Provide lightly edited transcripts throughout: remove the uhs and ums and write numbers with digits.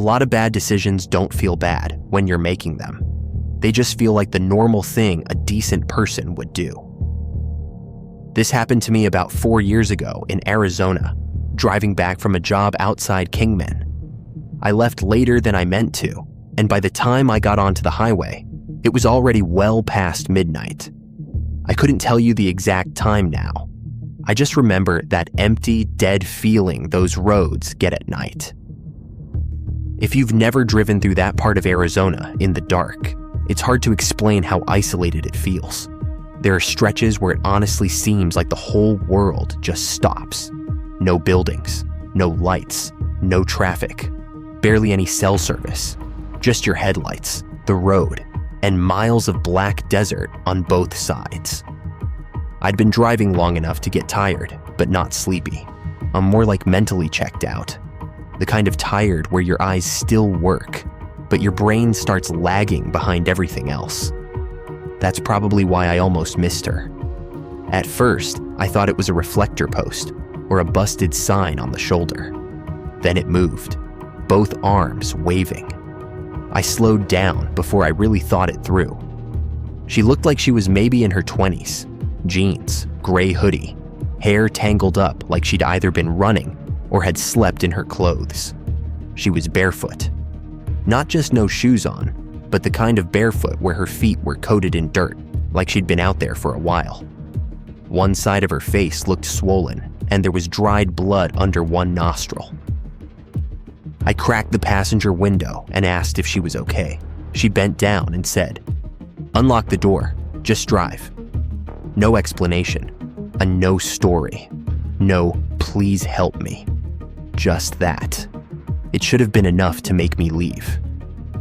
lot of bad decisions don't feel bad when you're making them. They just feel like the normal thing a decent person would do. This happened to me about 4 years ago in Arizona, driving back from a job outside Kingman. I left later than I meant to, and by the time I got onto the highway, it was already well past midnight. I couldn't tell you the exact time now. I just remember that empty, dead feeling those roads get at night. If you've never driven through that part of Arizona in the dark, it's hard to explain how isolated it feels. There are stretches where it honestly seems like the whole world just stops. No buildings, no lights, no traffic, barely any cell service, just your headlights, the road, and miles of black desert on both sides. I'd been driving long enough to get tired, but not sleepy. I'm more like mentally checked out. The kind of tired where your eyes still work, but your brain starts lagging behind everything else. That's probably why I almost missed her. At first, I thought it was a reflector post or a busted sign on the shoulder. Then it moved, both arms waving. I slowed down before I really thought it through. She looked like she was maybe in her 20s. Jeans, gray hoodie, hair tangled up like she'd either been running or had slept in her clothes. She was barefoot. Not just no shoes on, but the kind of barefoot where her feet were coated in dirt, like she'd been out there for a while. One side of her face looked swollen, and there was dried blood under one nostril. I cracked the passenger window and asked if she was okay. She bent down and said, "Unlock the door, just drive." No explanation, a no story, no please help me. Just that. It should have been enough to make me leave.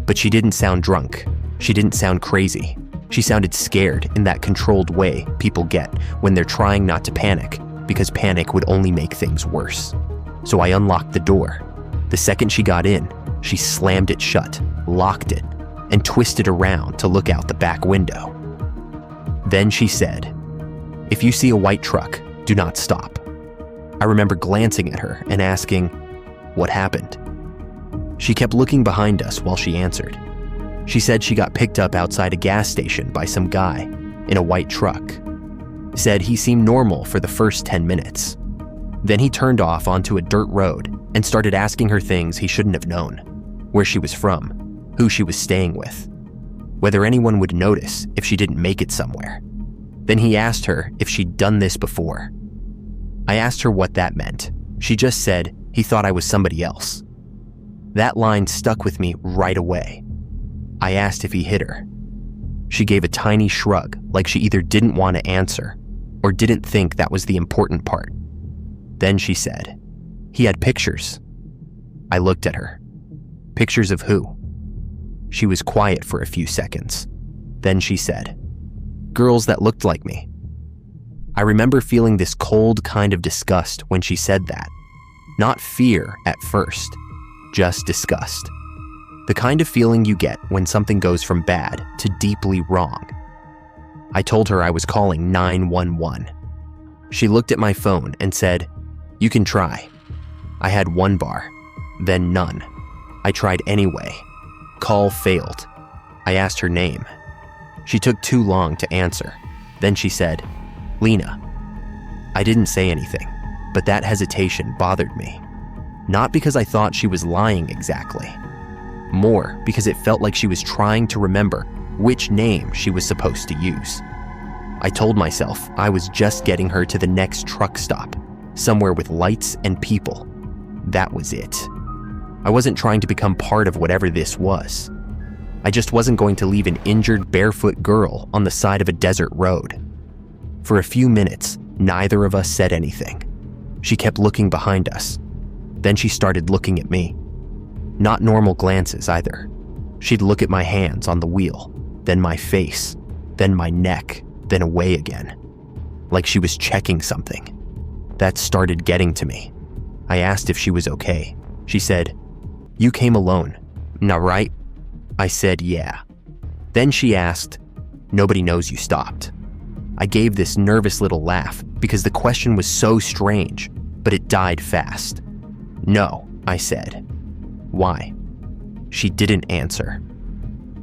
But she didn't sound drunk. She didn't sound crazy. She sounded scared in that controlled way people get when they're trying not to panic, because panic would only make things worse. So I unlocked the door. The second she got in, she slammed it shut, locked it, and twisted around to look out the back window. Then she said, "If you see a white truck, do not stop." I remember glancing at her and asking, "What happened?" She kept looking behind us while she answered. She said she got picked up outside a gas station by some guy in a white truck. Said he seemed normal for the first 10 minutes. Then he turned off onto a dirt road and started asking her things he shouldn't have known. Where she was from, who she was staying with, whether anyone would notice if she didn't make it somewhere. Then he asked her if she'd done this before. I asked her what that meant. She just said he thought I was somebody else. That line stuck with me right away. I asked if he hit her. She gave a tiny shrug, like she either didn't want to answer or didn't think that was the important part. Then she said, "He had pictures." I looked at her. Pictures of who? She was quiet for a few seconds. Then she said, "Girls that looked like me." I remember feeling this cold kind of disgust when she said that. Not fear at first, just disgust. The kind of feeling you get when something goes from bad to deeply wrong. I told her I was calling 911. She looked at my phone and said, "You can try." I had one bar, then none. I tried anyway. Call failed. I asked her name. She took too long to answer. Then she said, "Lena." I didn't say anything, but that hesitation bothered me. Not because I thought she was lying exactly. More because it felt like she was trying to remember which name she was supposed to use. I told myself I was just getting her to the next truck stop, somewhere with lights and people. That was it. I wasn't trying to become part of whatever this was. I just wasn't going to leave an injured barefoot girl on the side of a desert road. For a few minutes, neither of us said anything. She kept looking behind us. Then she started looking at me. Not normal glances either. She'd look at my hands on the wheel, then my face, then my neck, then away again. Like she was checking something. That started getting to me. I asked if she was okay. She said, "You came alone, not right?" I said, "Yeah." Then she asked, "Nobody knows you stopped?" I gave this nervous little laugh because the question was so strange, but it died fast. "No," I said. "Why?" She didn't answer.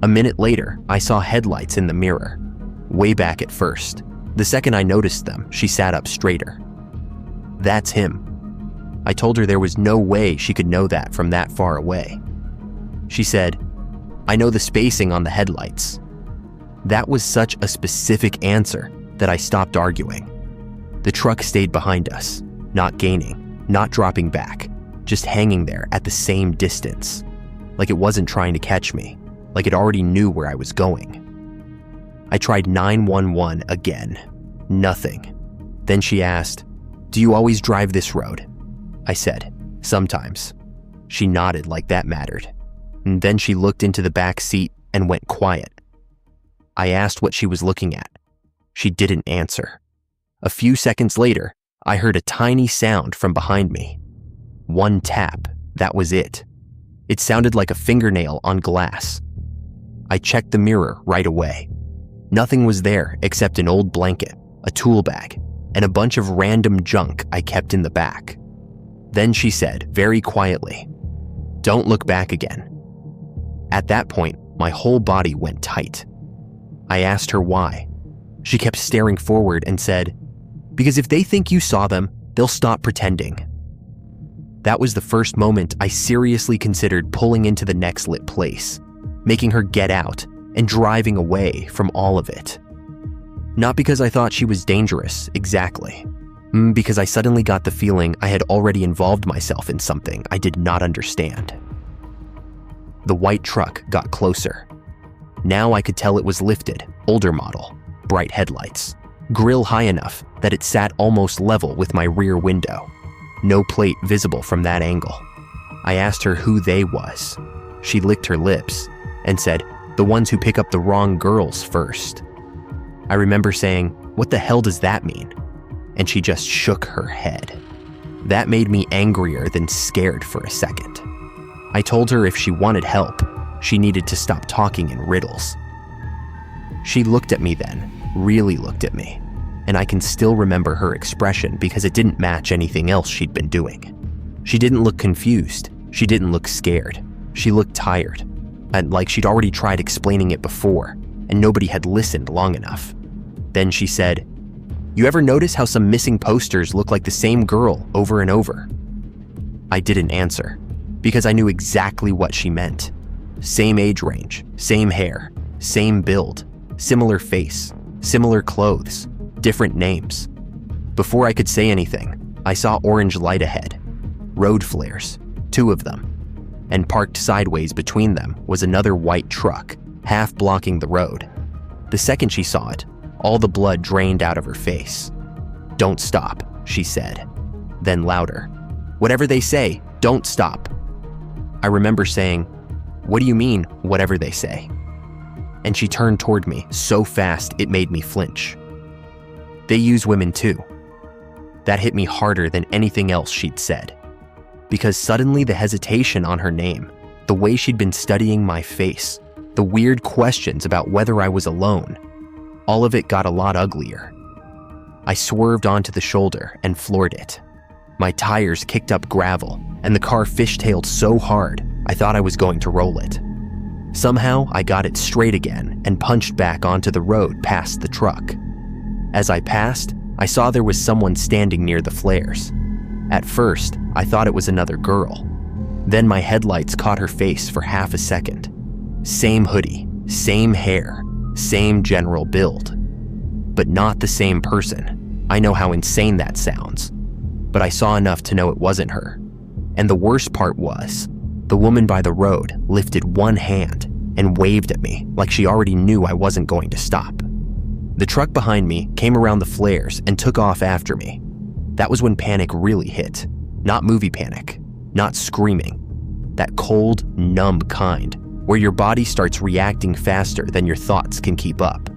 A minute later, I saw headlights in the mirror, way back at first. The second I noticed them, she sat up straighter. That's him. I told her there was no way she could know that from that far away. She said, I know the spacing on the headlights. That was such a specific answer that I stopped arguing. The truck stayed behind us, not gaining, not dropping back, just hanging there at the same distance, like it wasn't trying to catch me, like it already knew where I was going. I tried 911 again. Nothing. Then she asked, do you always drive this road? I said, sometimes. She nodded like that mattered. And then she looked into the back seat and went quiet. I asked what she was looking at. She didn't answer. A few seconds later, I heard a tiny sound from behind me. One tap, that was it. It sounded like a fingernail on glass. I checked the mirror right away. Nothing was there except an old blanket, a tool bag, and a bunch of random junk I kept in the back. Then she said, very quietly, don't look back again. At that point, my whole body went tight. I asked her why. She kept staring forward and said, because if they think you saw them, they'll stop pretending. That was the first moment I seriously considered pulling into the next lit place, making her get out and driving away from all of it. Not because I thought she was dangerous, exactly. Because I suddenly got the feeling I had already involved myself in something I did not understand. The white truck got closer. Now I could tell it was lifted, older model, bright headlights, grille high enough that it sat almost level with my rear window. No plate visible from that angle. I asked her who they was. She licked her lips and said, the ones who pick up the wrong girls first. I remember saying, what the hell does that mean? And she just shook her head. That made me angrier than scared for a second. I told her if she wanted help, she needed to stop talking in riddles. She looked at me then, really looked at me, and I can still remember her expression because it didn't match anything else she'd been doing. She didn't look confused. She didn't look scared. She looked tired, and like she'd already tried explaining it before, and nobody had listened long enough. Then she said, you ever notice how some missing posters look like the same girl over and over? I didn't answer, because I knew exactly what she meant. Same age range, same hair, same build, similar face, similar clothes, different names. Before I could say anything, I saw orange light ahead, road flares, 2 of them, and parked sideways between them was another white truck, half blocking the road. The second she saw it, all the blood drained out of her face. Don't stop, she said. Then louder, whatever they say, don't stop. I remember saying, what do you mean, whatever they say? And she turned toward me so fast it made me flinch. They use women too. That hit me harder than anything else she'd said. Because suddenly the hesitation on her name, the way she'd been studying my face, the weird questions about whether I was alone, all of it got a lot uglier. I swerved onto the shoulder and floored it. My tires kicked up gravel, and the car fishtailed so hard I thought I was going to roll it. Somehow, I got it straight again and punched back onto the road past the truck. As I passed, I saw there was someone standing near the flares. At first, I thought it was another girl. Then my headlights caught her face for half a second. Same hoodie, same hair, same general build. But not the same person. I know how insane that sounds. But I saw enough to know it wasn't her. And the worst part was, the woman by the road lifted one hand and waved at me like she already knew I wasn't going to stop. The truck behind me came around the flares and took off after me. That was when panic really hit. Not movie panic, not screaming. That cold, numb kind, where your body starts reacting faster than your thoughts can keep up.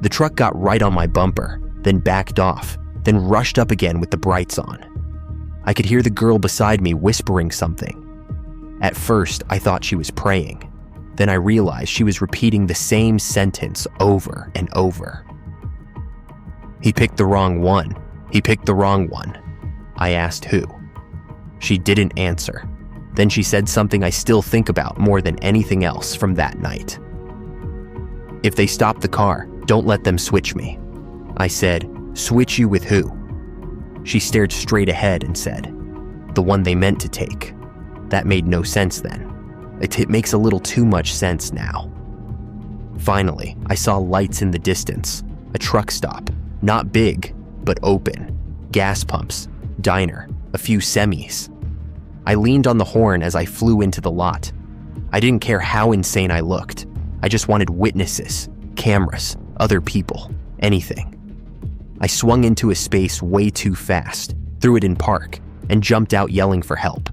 The truck got right on my bumper, then backed off, then rushed up again with the brights on. I could hear the girl beside me whispering something. At first, I thought she was praying. Then I realized she was repeating the same sentence over and over. He picked the wrong one. He picked the wrong one. I asked who. She didn't answer. Then she said something I still think about more than anything else from that night. "If they stop the car, don't let them switch me." I said, "Switch you with who?" She stared straight ahead and said, "The one they meant to take." That made no sense then. It makes a little too much sense now. Finally, I saw lights in the distance, a truck stop, not big, but open, gas pumps, diner, a few semis. I leaned on the horn as I flew into the lot. I didn't care how insane I looked. I just wanted witnesses, cameras, other people, anything. I swung into a space way too fast, threw it in park, and jumped out yelling for help.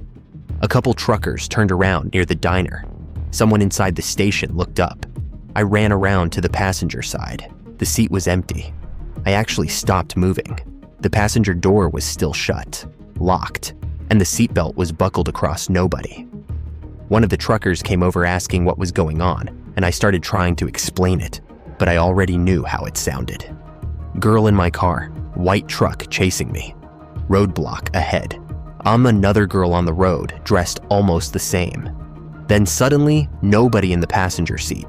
A couple truckers turned around near the diner. Someone inside the station looked up. I ran around to the passenger side. The seat was empty. I actually stopped moving. The passenger door was still shut, locked, and the seatbelt was buckled across nobody. One of the truckers came over asking what was going on, and I started trying to explain it, but I already knew how it sounded. Girl in my car, white truck chasing me. Roadblock ahead. I'm another girl on the road, dressed almost the same. Then suddenly, nobody in the passenger seat.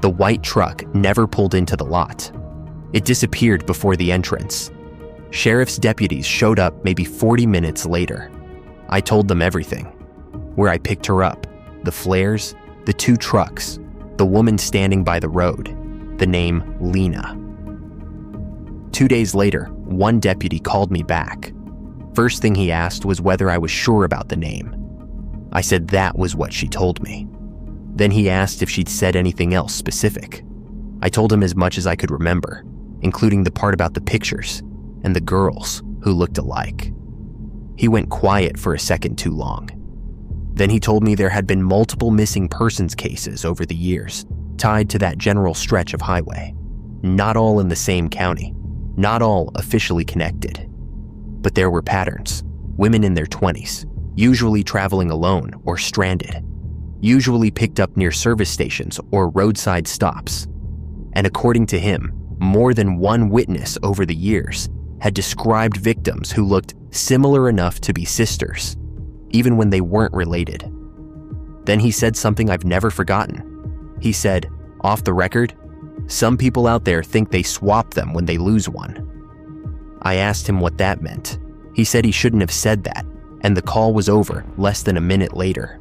The white truck never pulled into the lot. It disappeared before the entrance. Sheriff's deputies showed up maybe 40 minutes later. I told them everything. Where I picked her up, the flares, the two trucks, the woman standing by the road, the name Lena. 2 days later, one deputy called me back. First thing he asked was whether I was sure about the name. I said that was what she told me. Then he asked if she'd said anything else specific. I told him as much as I could remember, including the part about the pictures and the girls who looked alike. He went quiet for a second too long. Then he told me there had been multiple missing persons cases over the years, tied to that general stretch of highway. Not all in the same county, not all officially connected. But there were patterns. Women in their 20s, usually traveling alone or stranded, usually picked up near service stations or roadside stops. And according to him, more than one witness over the years had described victims who looked similar enough to be sisters, even when they weren't related. Then he said something I've never forgotten. He said, off the record, "Some people out there think they swap them when they lose one." I asked him what that meant. He said he shouldn't have said that, and the call was over less than a minute later.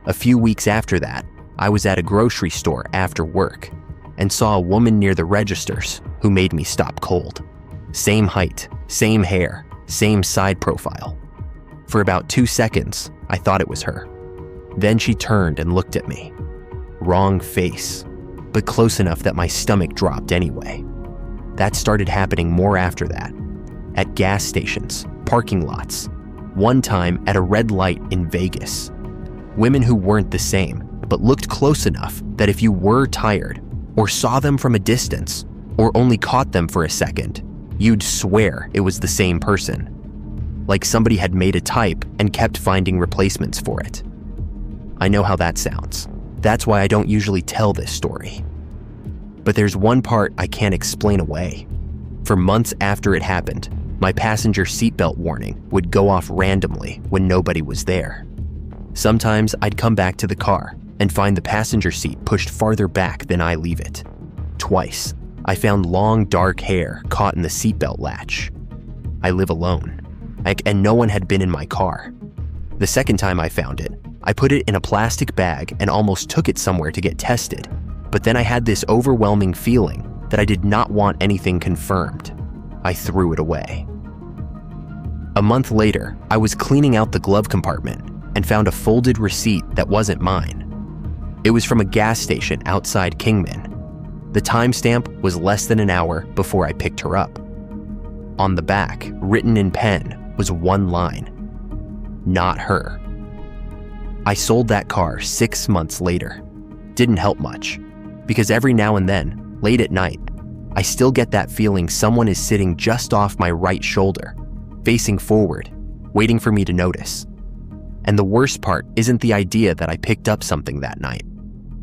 A few weeks after that, I was at a grocery store after work and saw a woman near the registers who made me stop cold. Same height, same hair, same side profile. For about 2 seconds, I thought it was her. Then she turned and looked at me. Wrong face, but close enough that my stomach dropped anyway. That started happening more after that. At gas stations, parking lots. One time at a red light in Vegas. Women who weren't the same, but looked close enough that if you were tired, or saw them from a distance, or only caught them for a second, you'd swear it was the same person. Like somebody had made a type and kept finding replacements for it. I know how that sounds. That's why I don't usually tell this story. But there's one part I can't explain away. For months after it happened, my passenger seatbelt warning would go off randomly when nobody was there. Sometimes I'd come back to the car and find the passenger seat pushed farther back than I leave it. Twice, I found long dark hair caught in the seatbelt latch. I live alone, and no one had been in my car. The second time I found it, I put it in a plastic bag and almost took it somewhere to get tested, but then I had this overwhelming feeling that I did not want anything confirmed. I threw it away. A month later, I was cleaning out the glove compartment and found a folded receipt that wasn't mine. It was from a gas station outside Kingman. The timestamp was less than an hour before I picked her up. On the back, written in pen, was one line: "Not her." I sold that car 6 months later. Didn't help much, because every now and then, late at night, I still get that feeling someone is sitting just off my right shoulder, facing forward, waiting for me to notice. And the worst part isn't the idea that I picked up something that night.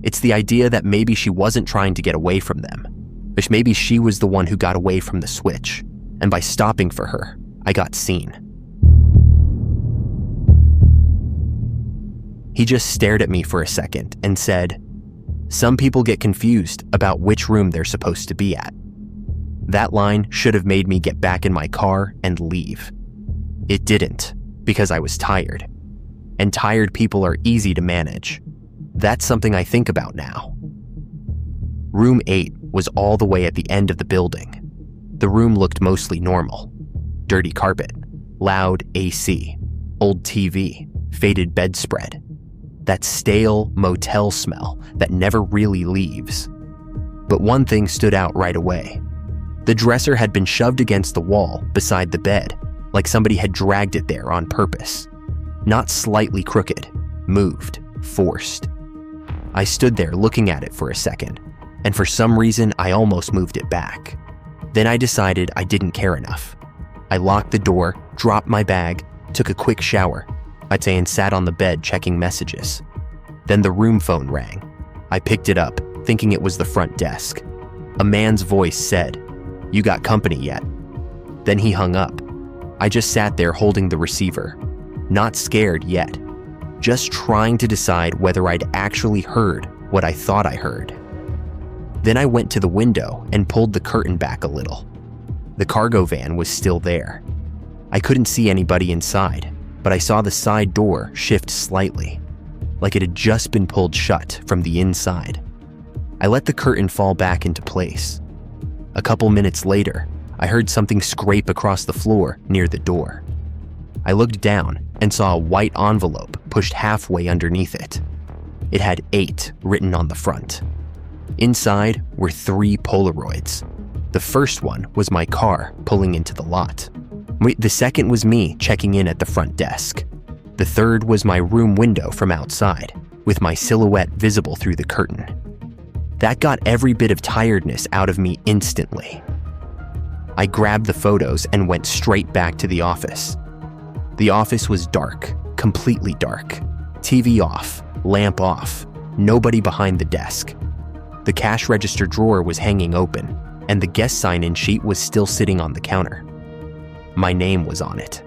It's the idea that maybe she wasn't trying to get away from them, but maybe she was the one who got away from the switch, and by stopping for her, I got seen. He just stared at me for a second and said, "Some people get confused about which room they're supposed to be at." That line should have made me get back in my car and leave. It didn't, because I was tired. And tired people are easy to manage. That's something I think about now. Room 8 was all the way at the end of the building. The room looked mostly normal. Dirty carpet, loud AC, old TV, faded bedspread. That stale motel smell that never really leaves. But one thing stood out right away. The dresser had been shoved against the wall beside the bed, like somebody had dragged it there on purpose. Not slightly crooked, moved, forced. I stood there looking at it for a second, and for some reason I almost moved it back. Then I decided I didn't care enough. I locked the door, dropped my bag, took a quick shower, I'd say, and sat on the bed checking messages. Then the room phone rang. I picked it up, thinking it was the front desk. A man's voice said, "You got company yet?" Then he hung up. I just sat there holding the receiver, not scared yet, just trying to decide whether I'd actually heard what I thought I heard. Then I went to the window and pulled the curtain back a little. The cargo van was still there. I couldn't see anybody inside, but I saw the side door shift slightly, like it had just been pulled shut from the inside. I let the curtain fall back into place. A couple minutes later, I heard something scrape across the floor near the door. I looked down and saw a white envelope pushed halfway underneath it. It had 8 written on the front. Inside were 3 Polaroids. The first one was my car pulling into the lot. The second was me checking in at the front desk. The third was my room window from outside, with my silhouette visible through the curtain. That got every bit of tiredness out of me instantly. I grabbed the photos and went straight back to the office. The office was dark, completely dark. TV off, lamp off, nobody behind the desk. The cash register drawer was hanging open, and the guest sign-in sheet was still sitting on the counter. My name was on it,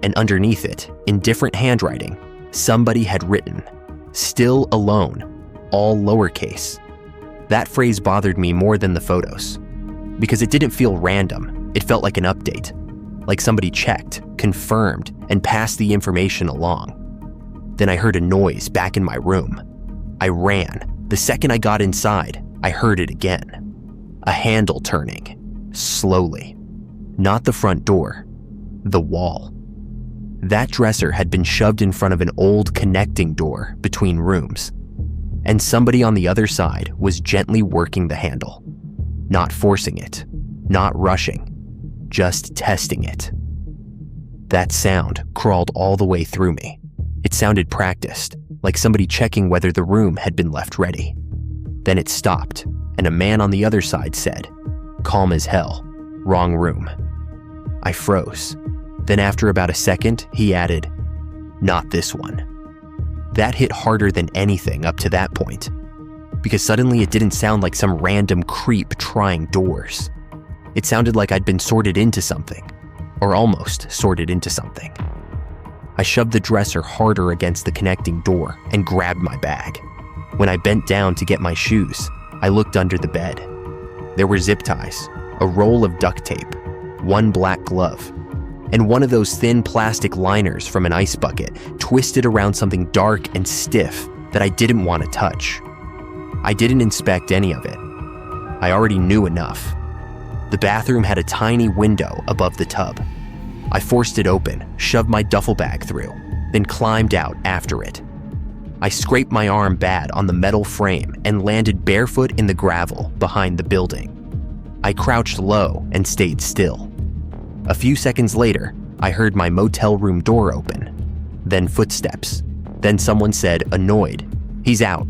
and underneath it, in different handwriting, somebody had written, "Still alone," all lowercase. That phrase bothered me more than the photos, because it didn't feel random. It felt like an update, like somebody checked, confirmed, and passed the information along. Then I heard a noise back in my room. I ran. The second I got inside, I heard it again. A handle turning, slowly. Not the front door, the wall. That dresser had been shoved in front of an old connecting door between rooms, and somebody on the other side was gently working the handle. Not forcing it, not rushing, just testing it. That sound crawled all the way through me. It sounded practiced, like somebody checking whether the room had been left ready. Then it stopped, and a man on the other side said, "Calm as hell, wrong room." I froze. Then after about a second, he added, "Not this one." That hit harder than anything up to that point, because suddenly it didn't sound like some random creep trying doors. It sounded like I'd been sorted into something, or almost sorted into something. I shoved the dresser harder against the connecting door and grabbed my bag. When I bent down to get my shoes, I looked under the bed. There were zip ties, a roll of duct tape, one black glove, and one of those thin plastic liners from an ice bucket twisted around something dark and stiff that I didn't want to touch. I didn't inspect any of it. I already knew enough. The bathroom had a tiny window above the tub. I forced it open, shoved my duffel bag through, then climbed out after it. I scraped my arm bad on the metal frame and landed barefoot in the gravel behind the building. I crouched low and stayed still. A few seconds later, I heard my motel room door open, then footsteps. Then someone said, annoyed, "He's out."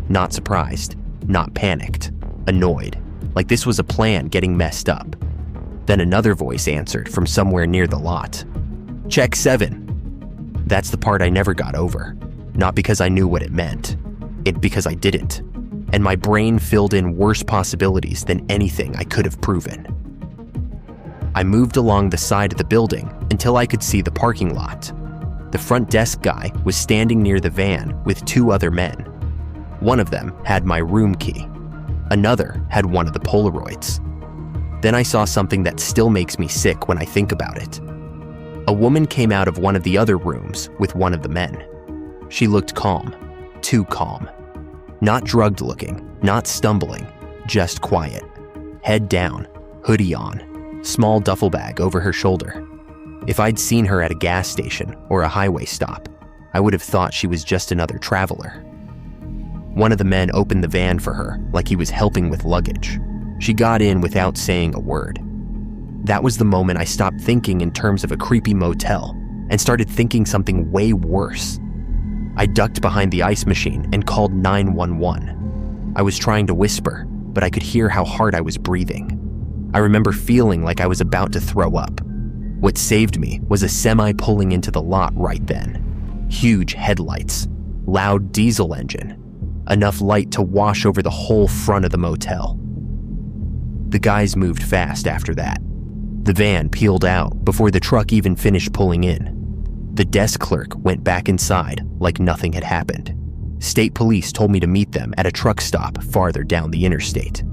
Not surprised, not panicked, annoyed, like this was a plan getting messed up. Then another voice answered from somewhere near the lot. "Check 7. That's the part I never got over. Not because I knew what it meant, because I didn't. And my brain filled in worse possibilities than anything I could have proven. I moved along the side of the building until I could see the parking lot. The front desk guy was standing near the van with 2 other men. One of them had my room key. Another had one of the Polaroids. Then I saw something that still makes me sick when I think about it. A woman came out of one of the other rooms with one of the men. She looked calm, too calm. Not drugged looking, not stumbling, just quiet. Head down, hoodie on, small duffel bag over her shoulder. If I'd seen her at a gas station or a highway stop, I would have thought she was just another traveler. One of the men opened the van for her like he was helping with luggage. She got in without saying a word. That was the moment I stopped thinking in terms of a creepy motel and started thinking something way worse. I ducked behind the ice machine and called 911. I was trying to whisper, but I could hear how hard I was breathing. I remember feeling like I was about to throw up. What saved me was a semi pulling into the lot right then. Huge headlights, loud diesel engine, enough light to wash over the whole front of the motel. The guys moved fast after that. The van peeled out before the truck even finished pulling in. The desk clerk went back inside like nothing had happened. State police told me to meet them at a truck stop farther down the interstate.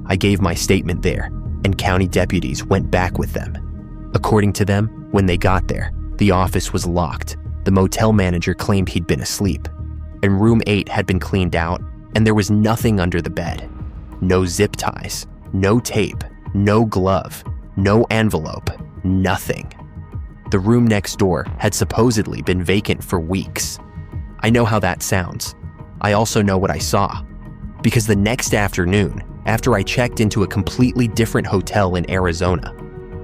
I gave my statement there, and county deputies went back with them. According to them, when they got there, the office was locked. The motel manager claimed he'd been asleep, and room 8 had been cleaned out, and there was nothing under the bed. No zip ties, no tape, no glove, no envelope, nothing. The room next door had supposedly been vacant for weeks. I know how that sounds. I also know what I saw. Because the next afternoon, after I checked into a completely different hotel in Arizona,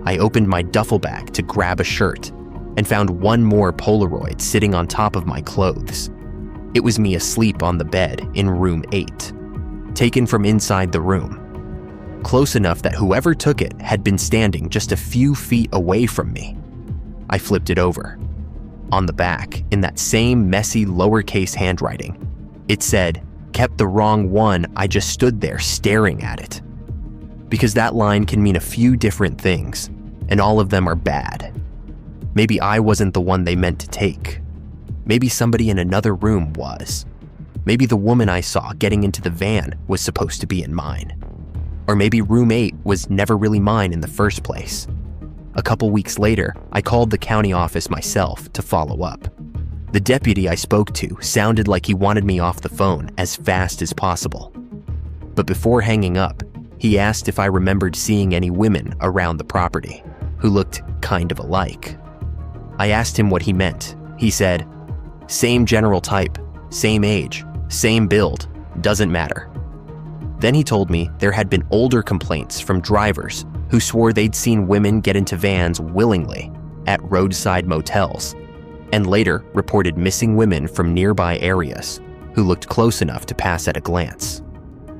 I opened my duffel bag to grab a shirt and found one more Polaroid sitting on top of my clothes. It was me asleep on the bed in room 8, taken from inside the room. Close enough that whoever took it had been standing just a few feet away from me. I flipped it over. On the back, in that same messy lowercase handwriting, it said, "Kept the wrong one, I just stood there staring at it." Because that line can mean a few different things, and all of them are bad. Maybe I wasn't the one they meant to take. Maybe somebody in another room was. Maybe the woman I saw getting into the van was supposed to be in mine. Or maybe room 8 was never really mine in the first place. A couple weeks later, I called the county office myself to follow up. The deputy I spoke to sounded like he wanted me off the phone as fast as possible. But before hanging up, he asked if I remembered seeing any women around the property who looked kind of alike. I asked him what he meant. He said, "Same general type, same age, same build, doesn't matter." Then he told me there had been older complaints from drivers who swore they'd seen women get into vans willingly at roadside motels, and later reported missing women from nearby areas who looked close enough to pass at a glance.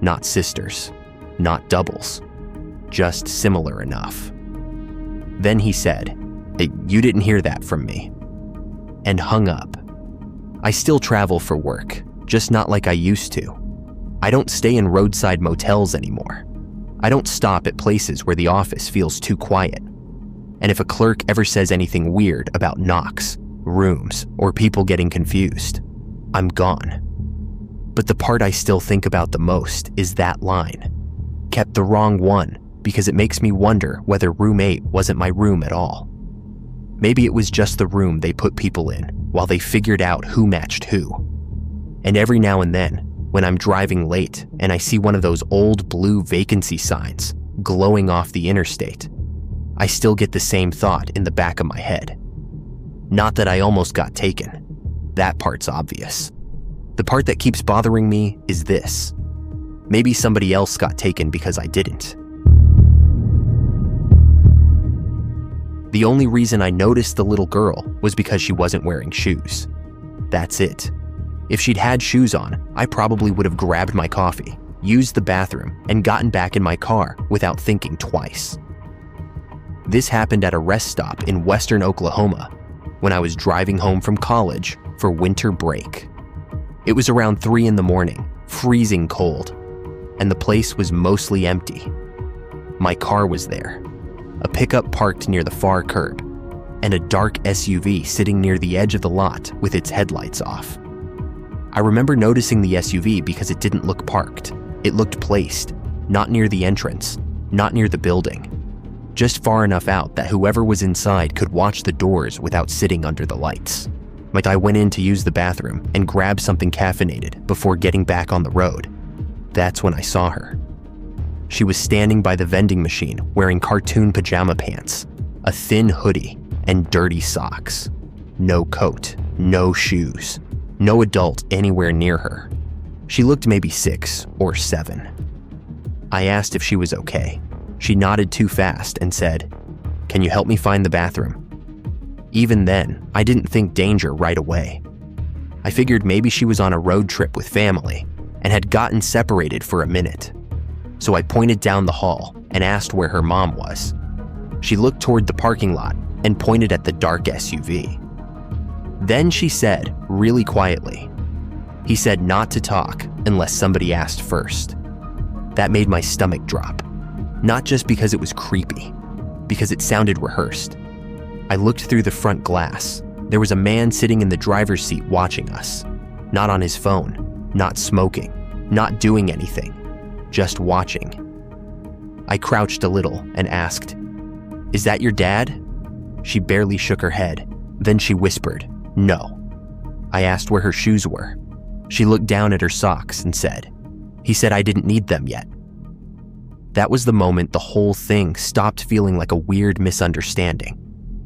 Not sisters, not doubles, just similar enough. Then he said, "You didn't hear that from me," and hung up. I still travel for work, just not like I used to. I don't stay in roadside motels anymore. I don't stop at places where the office feels too quiet. And if a clerk ever says anything weird about knocks, rooms, or people getting confused, I'm gone. But the part I still think about the most is that line. Kept the wrong one, because it makes me wonder whether room 8 wasn't my room at all. Maybe it was just the room they put people in while they figured out who matched who. And every now and then, when I'm driving late and I see one of those old blue vacancy signs glowing off the interstate, I still get the same thought in the back of my head. Not that I almost got taken. That part's obvious. The part that keeps bothering me is this. Maybe somebody else got taken because I didn't. The only reason I noticed the little girl was because she wasn't wearing shoes. That's it. If she'd had shoes on, I probably would have grabbed my coffee, used the bathroom, and gotten back in my car without thinking twice. This happened at a rest stop in western Oklahoma when I was driving home from college for winter break. It was around 3 a.m, freezing cold, and the place was mostly empty. My car was there, a pickup parked near the far curb, and a dark SUV sitting near the edge of the lot with its headlights off. I remember noticing the SUV because it didn't look parked. It looked placed, not near the entrance, not near the building, just far enough out that whoever was inside could watch the doors without sitting under the lights. Like I went in to use the bathroom and grab something caffeinated before getting back on the road. That's when I saw her. She was standing by the vending machine wearing cartoon pajama pants, a thin hoodie, and dirty socks. No coat, no shoes, no adult anywhere near her. She looked maybe 6 or 7. I asked if she was okay. She nodded too fast and said, "Can you help me find the bathroom?" Even then, I didn't think danger right away. I figured maybe she was on a road trip with family and had gotten separated for a minute. So I pointed down the hall and asked where her mom was. She looked toward the parking lot and pointed at the dark SUV. Then she said, really quietly, "He said not to talk unless somebody asked first." That made my stomach drop. Not just because it was creepy, because it sounded rehearsed. I looked through the front glass. There was a man sitting in the driver's seat watching us. Not on his phone, not smoking, not doing anything, just watching. I crouched a little and asked, "Is that your dad?" She barely shook her head. Then she whispered, "No." I asked where her shoes were. She looked down at her socks and said, "He said I didn't need them yet." That was the moment the whole thing stopped feeling like a weird misunderstanding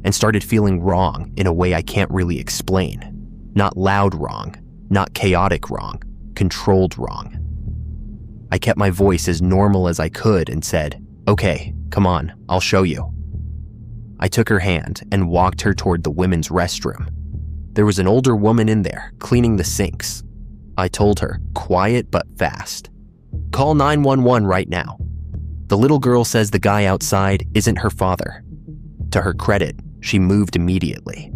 and started feeling wrong in a way I can't really explain. Not loud wrong, not chaotic wrong, controlled wrong. I kept my voice as normal as I could and said, "Okay, come on, I'll show you." I took her hand and walked her toward the women's restroom. There was an older woman in there cleaning the sinks. I told her, quiet but fast, "Call 911 right now. The little girl says the guy outside isn't her father." To her credit, she moved immediately.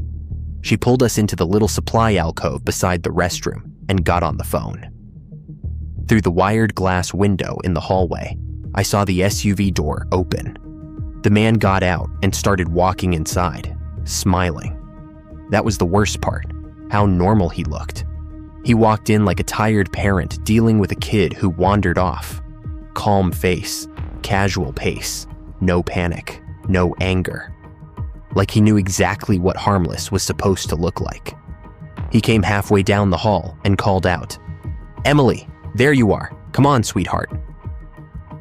She pulled us into the little supply alcove beside the restroom and got on the phone. Through the wired glass window in the hallway, I saw the SUV door open. The man got out and started walking inside, smiling. That was the worst part, how normal he looked. He walked in like a tired parent dealing with a kid who wandered off. Calm face, casual pace, no panic, no anger. Like he knew exactly what harmless was supposed to look like. He came halfway down the hall and called out, "Emily, there you are. Come on, sweetheart."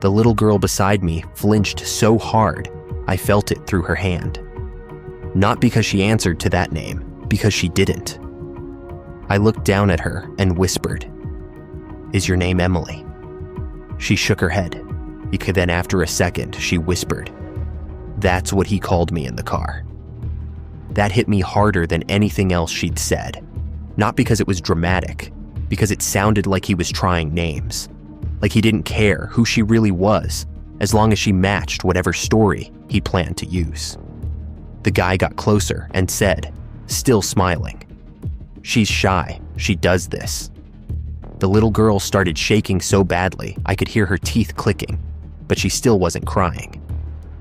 The little girl beside me flinched so hard, I felt it through her hand. Not because she answered to that name, because she didn't. I looked down at her and whispered, "Is your name Emily?" She shook her head. Then after a second, she whispered, "That's what he called me in the car." That hit me harder than anything else she'd said. Not because it was dramatic, because it sounded like he was trying names. Like he didn't care who she really was, as long as she matched whatever story he planned to use. The guy got closer and said, still smiling, "She's shy, she does this." The little girl started shaking so badly I could hear her teeth clicking, but she still wasn't crying.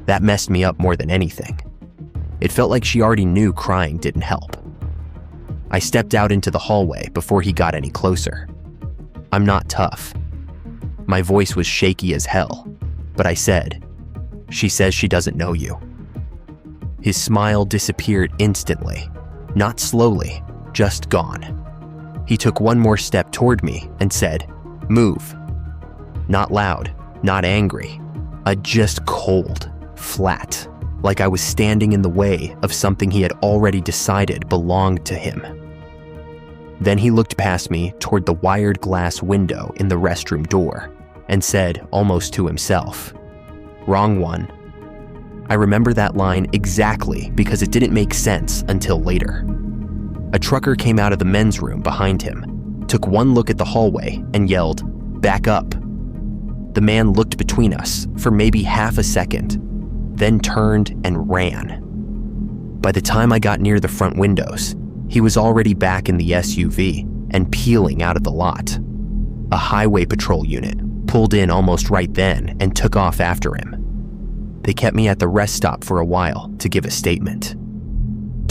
That messed me up more than anything. It felt like she already knew crying didn't help. I stepped out into the hallway before he got any closer. I'm not tough. My voice was shaky as hell, but I said, "She says she doesn't know you." His smile disappeared instantly, not slowly, just gone. He took one more step toward me and said, "Move." Not loud, not angry, just cold, flat, like I was standing in the way of something he had already decided belonged to him. Then he looked past me toward the wired glass window in the restroom door and said, almost to himself, "Wrong one." I remember that line exactly because it didn't make sense until later. A trucker came out of the men's room behind him, took one look at the hallway and yelled, "Back up." The man looked between us for maybe half a second, then turned and ran. By the time I got near the front windows, he was already back in the SUV and peeling out of the lot. A highway patrol unit pulled in almost right then and took off after him. They kept me at the rest stop for a while to give a statement.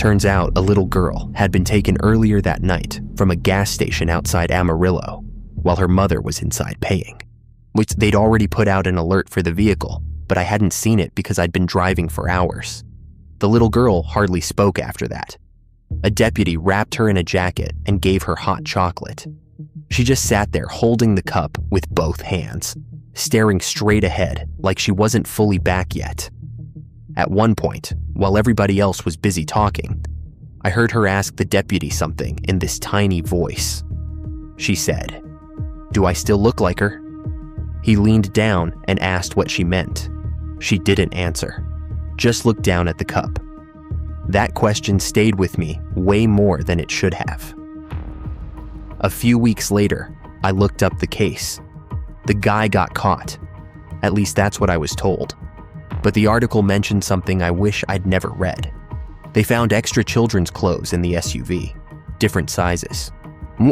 Turns out a little girl had been taken earlier that night from a gas station outside Amarillo while her mother was inside paying. Which they'd already put out an alert for the vehicle, but I hadn't seen it because I'd been driving for hours. The little girl hardly spoke after that. A deputy wrapped her in a jacket and gave her hot chocolate. She just sat there holding the cup with both hands, staring straight ahead like she wasn't fully back yet. At one point, while everybody else was busy talking, I heard her ask the deputy something in this tiny voice. She said, "Do I still look like her?" He leaned down and asked what she meant. She didn't answer, just looked down at the cup. That question stayed with me way more than it should have. A few weeks later, I looked up the case. The guy got caught. At least that's what I was told. But the article mentioned something I wish I'd never read. They found extra children's clothes in the SUV, different sizes,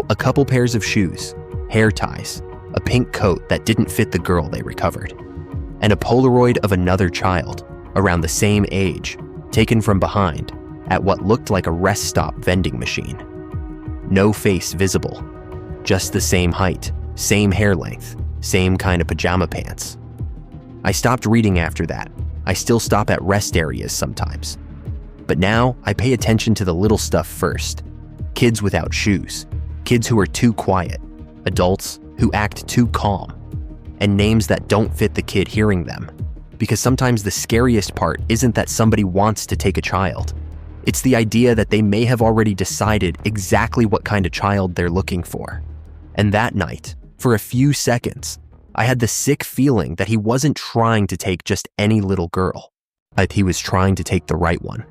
a couple pairs of shoes, hair ties, a pink coat that didn't fit the girl they recovered, and a Polaroid of another child, around the same age, taken from behind at what looked like a rest stop vending machine. No face visible, just the same height, same hair length, same kind of pajama pants. I stopped reading after that. I still stop at rest areas sometimes. But now I pay attention to the little stuff first. Kids without shoes, kids who are too quiet, adults who act too calm, and names that don't fit the kid hearing them. Because sometimes the scariest part isn't that somebody wants to take a child. It's the idea that they may have already decided exactly what kind of child they're looking for. And that night, for a few seconds, I had the sick feeling that he wasn't trying to take just any little girl, but he was trying to take the right one.